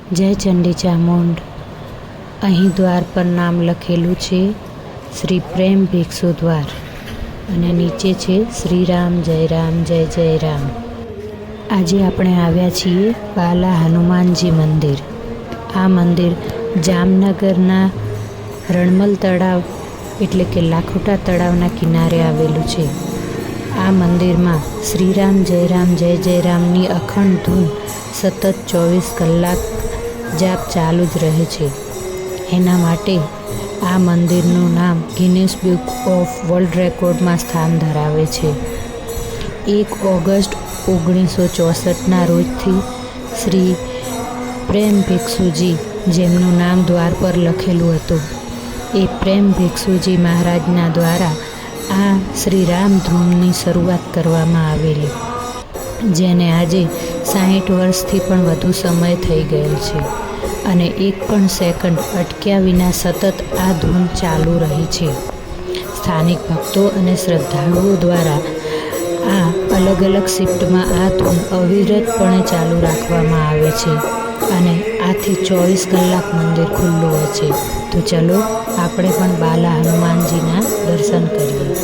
જય ચંડી ચામુંડ। અહીં દ્વાર પર નામ લખેલું છે શ્રી પ્રેમ ભિક્ષુ દ્વાર અને નીચે છે શ્રી રામ જય જય રામ। આજે આપણે આવ્યા છીએ બાલા હનુમાનજી મંદિર। આ મંદિર જામનગરના રણમલ તળાવ એટલે કે લાખોટા તળાવના કિનારે આવેલું છે। આ મંદિરમાં શ્રીરામ જય રામની અખંડ ધૂન સતત 24 કલાક જાપ ચાલુ જ રહે છે। એના માટે આ મંદિરનું નામ ગિનિસ બુક ઓફ વર્લ્ડ રેકોર્ડમાં સ્થાન ધરાવે છે। 1 ઓગસ્ટ 1964ના રોજથી શ્રી પ્રેમ ભિક્ષુજી, જેમનું નામ દ્વાર પર લખેલું હતું, એ પ્રેમ ભિક્ષુજી મહારાજના દ્વારા આ શ્રી રામ ધૂનની શરૂઆત કરવામાં આવેલી, જેને આજે 60 વર્ષથી પણ વધુ સમય થઈ ગયેલ છે અને એક પણ સેકન્ડ અટક્યા વિના સતત આ ધૂન ચાલુ રહી છે। સ્થાનિક ભક્તો અને શ્રદ્ધાળુઓ દ્વારા આ અલગ અલગ શિફ્ટમાં આ ધૂન અવિરતપણે ચાલુ રાખવામાં આવે છે અને આથી 24 કલાક મંદિર ખુલ્લું હોય છે। તો ચલો આપણે પણ બાલા હનુમાનજીના દર્શન કરીએ।